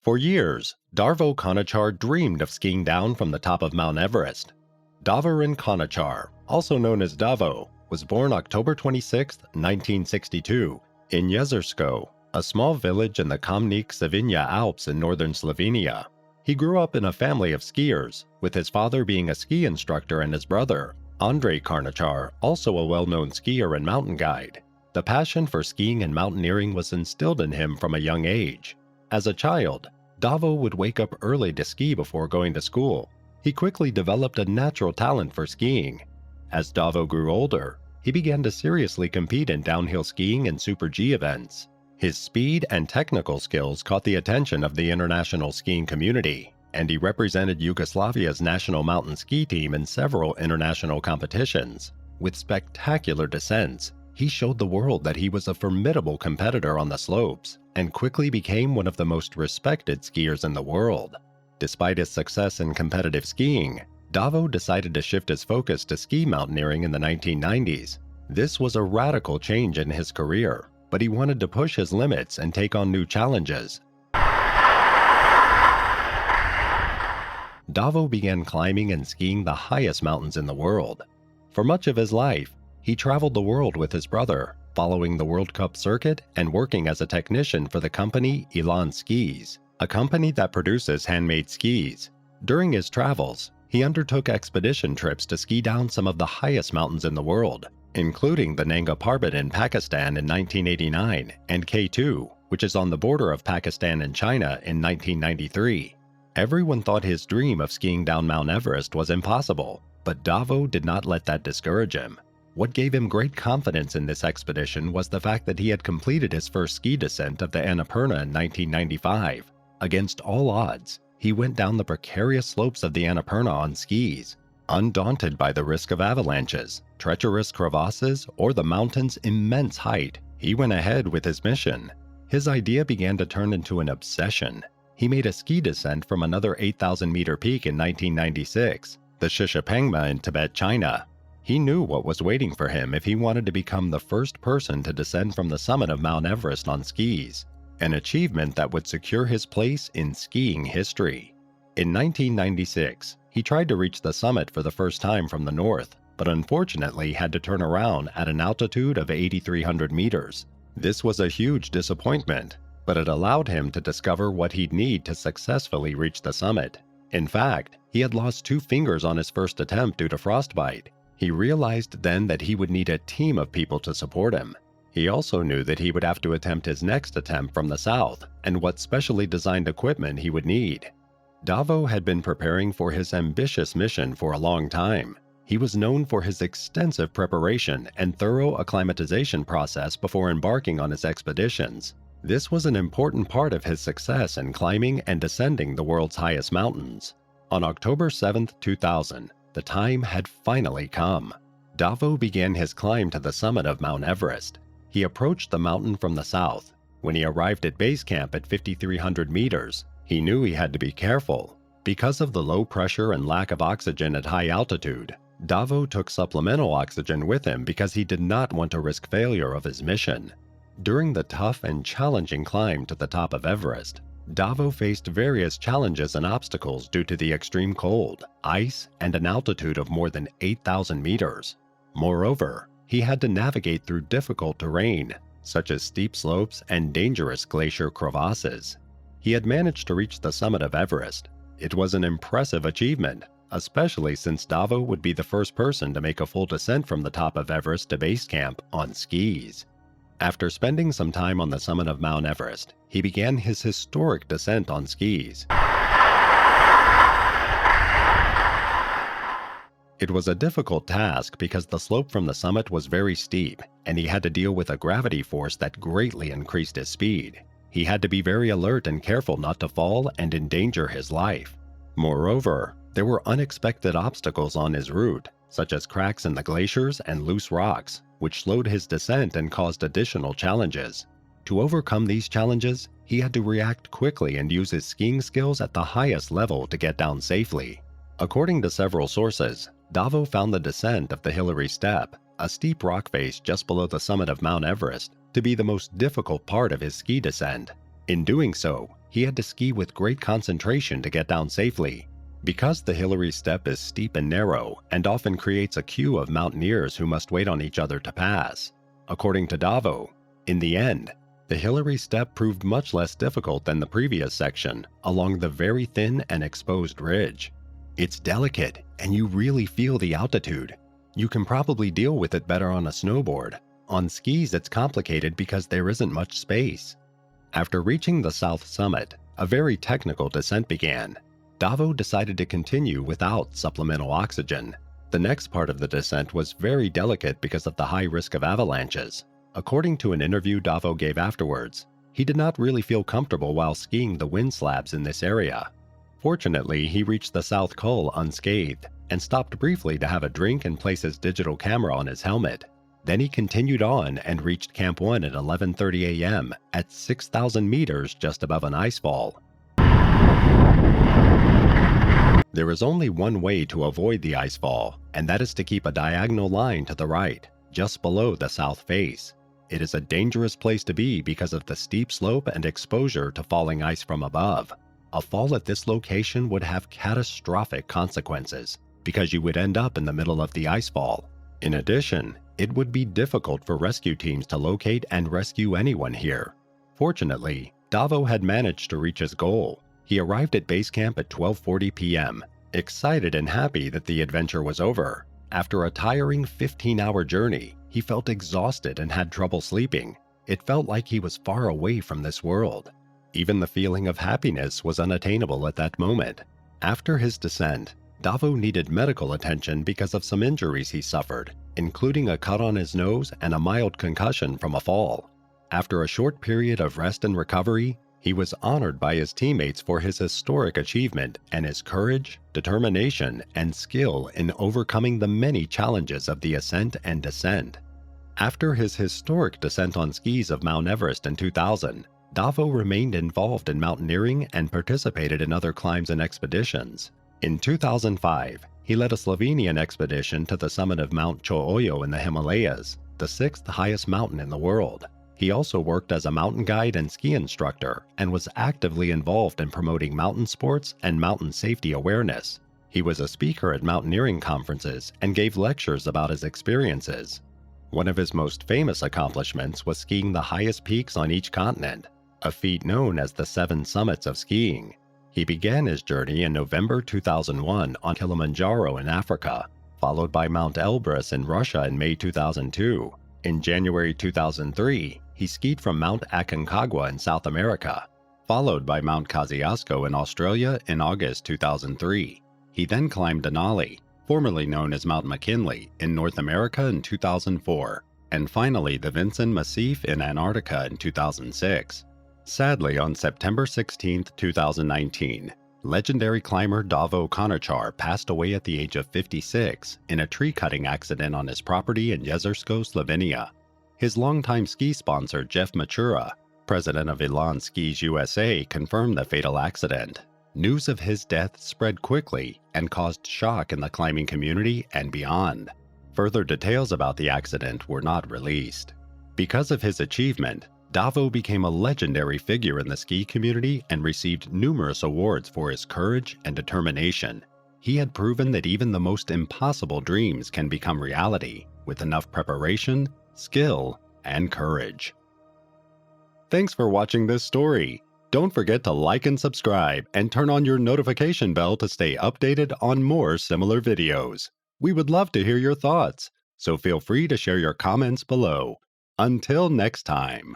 For years, Davo Karničar dreamed of skiing down from the top of Mount Everest. Davo Karničar, also known as Davo, was born October 26, 1962, in Jezersko, a small village in the Kamnik-Savinja Alps in northern Slovenia. He grew up in a family of skiers, with his father being a ski instructor and his brother, Andrej Karničar, also a well-known skier and mountain guide. The passion for skiing and mountaineering was instilled in him from a young age. As a child, Davo would wake up early to ski before going to school. He quickly developed a natural talent for skiing. As Davo grew older, he began to seriously compete in downhill skiing and Super G events. His speed and technical skills caught the attention of the international skiing community, and he represented Yugoslavia's national mountain ski team in several international competitions. With spectacular descents, he showed the world that he was a formidable competitor on the slopes, and quickly became one of the most respected skiers in the world. Despite his success in competitive skiing, Davo decided to shift his focus to ski mountaineering in the 1990s. This was a radical change in his career, but he wanted to push his limits and take on new challenges. Davo began climbing and skiing the highest mountains in the world. For much of his life, he traveled the world with his brother, following the World Cup circuit and working as a technician for the company Elan Skis, a company that produces handmade skis. During his travels, he undertook expedition trips to ski down some of the highest mountains in the world, including the Nanga Parbat in Pakistan in 1989 and K2, which is on the border of Pakistan and China, in 1993. Everyone thought his dream of skiing down Mount Everest was impossible, but Davo did not let that discourage him. What gave him great confidence in this expedition was the fact that he had completed his first ski descent of the Annapurna in 1995. Against all odds, he went down the precarious slopes of the Annapurna on skis, undaunted by the risk of avalanches, treacherous crevasses, or the mountain's immense height. He went ahead with his mission. His idea began to turn into an obsession. He made a ski descent from another 8,000-meter peak in 1996, the Shishapangma in Tibet, China. He knew what was waiting for him if he wanted to become the first person to descend from the summit of Mount Everest on skis, an achievement that would secure his place in skiing history. In 1996, he tried to reach the summit for the first time from the north, but unfortunately had to turn around at an altitude of 8,300 meters. This was a huge disappointment, but it allowed him to discover what he'd need to successfully reach the summit. In fact, he had lost 2 fingers on his first attempt due to frostbite. He realized then that he would need a team of people to support him. He also knew that he would have to attempt his next attempt from the south, and what specially designed equipment he would need. Davo had been preparing for his ambitious mission for a long time. He was known for his extensive preparation and thorough acclimatization process before embarking on his expeditions. This was an important part of his success in climbing and descending the world's highest mountains. On October 7, 2000, the time had finally come. Davo began his climb to the summit of Mount Everest. He approached the mountain from the south. When he arrived at base camp at 5,300 meters, he knew he had to be careful. Because of the low pressure and lack of oxygen at high altitude, Davo took supplemental oxygen with him because he did not want to risk failure of his mission. During the tough and challenging climb to the top of Everest, Davo faced various challenges and obstacles due to the extreme cold, ice, and an altitude of more than 8,000 meters. Moreover, he had to navigate through difficult terrain, such as steep slopes and dangerous glacier crevasses. He had managed to reach the summit of Everest. It was an impressive achievement, especially since Davo would be the first person to make a full descent from the top of Everest to base camp on skis. After spending some time on the summit of Mount Everest, he began his historic descent on skis. It was a difficult task because the slope from the summit was very steep, and he had to deal with a gravity force that greatly increased his speed. He had to be very alert and careful not to fall and endanger his life. Moreover, there were unexpected obstacles on his route, such as cracks in the glaciers and loose rocks, which slowed his descent and caused additional challenges. To overcome these challenges, he had to react quickly and use his skiing skills at the highest level to get down safely. According to several sources, Davo found the descent of the Hillary Step, a steep rock face just below the summit of Mount Everest, to be the most difficult part of his ski descent. In doing so, he had to ski with great concentration to get down safely. Because the Hillary Step is steep and narrow and often creates a queue of mountaineers who must wait on each other to pass. According to Davo, in the end, the Hillary Step proved much less difficult than the previous section along the very thin and exposed ridge. It's delicate and you really feel the altitude. You can probably deal with it better on a snowboard. On skis, it's complicated because there isn't much space. After reaching the south summit, a very technical descent began. Davo decided to continue without supplemental oxygen. The next part of the descent was very delicate because of the high risk of avalanches. According to an interview Davo gave afterwards, he did not really feel comfortable while skiing the wind slabs in this area. Fortunately, he reached the South Col unscathed and stopped briefly to have a drink and place his digital camera on his helmet. Then he continued on and reached Camp 1 at 11:30 a.m. at 6,000 meters just above an icefall. There is only one way to avoid the icefall, and that is to keep a diagonal line to the right, just below the south face. It is a dangerous place to be because of the steep slope and exposure to falling ice from above. A fall at this location would have catastrophic consequences because you would end up in the middle of the icefall. In addition, it would be difficult for rescue teams to locate and rescue anyone here. Fortunately, Davo had managed to reach his goal. He arrived at base camp at 12:40 p.m., excited and happy that the adventure was over. After a tiring 15-hour journey, he felt exhausted and had trouble sleeping. It felt like he was far away from this world. Even the feeling of happiness was unattainable at that moment. After his descent, Davo needed medical attention because of some injuries he suffered, including a cut on his nose and a mild concussion from a fall. After a short period of rest and recovery, he was honored by his teammates for his historic achievement and his courage, determination, and skill in overcoming the many challenges of the ascent and descent. After his historic descent on skis of Mount Everest in 2000, Davo remained involved in mountaineering and participated in other climbs and expeditions. In 2005, he led a Slovenian expedition to the summit of Mount Cho'oyo in the Himalayas, the sixth highest mountain in the world. He also worked as a mountain guide and ski instructor and was actively involved in promoting mountain sports and mountain safety awareness. He was a speaker at mountaineering conferences and gave lectures about his experiences. One of his most famous accomplishments was skiing the highest peaks on each continent, a feat known as the 7 summits of skiing. He began his journey in November 2001 on Kilimanjaro in Africa, followed by Mount Elbrus in Russia in May 2002. In January 2003, he skied from Mount Aconcagua in South America, followed by Mount Kosciuszko in Australia in August 2003. He then climbed Denali, formerly known as Mount McKinley, in North America in 2004, and finally the Vinson Massif in Antarctica in 2006. Sadly, on September 16, 2019, legendary climber Davo Karničar passed away at the age of 56 in a tree-cutting accident on his property in Jezersko, Slovenia. His longtime ski sponsor Jeff Matura, president of Elan Skis USA, confirmed the fatal accident. News of his death spread quickly and caused shock in the climbing community and beyond. Further details about the accident were not released. Because of his achievement, Davo became a legendary figure in the ski community and received numerous awards for his courage and determination. He had proven that even the most impossible dreams can become reality with enough preparation, skill, and courage. Thanks for watching this story. Don't forget to like and subscribe and turn on your notification bell to stay updated on more similar videos. We would love to hear your thoughts, so feel free to share your comments below. Until next time.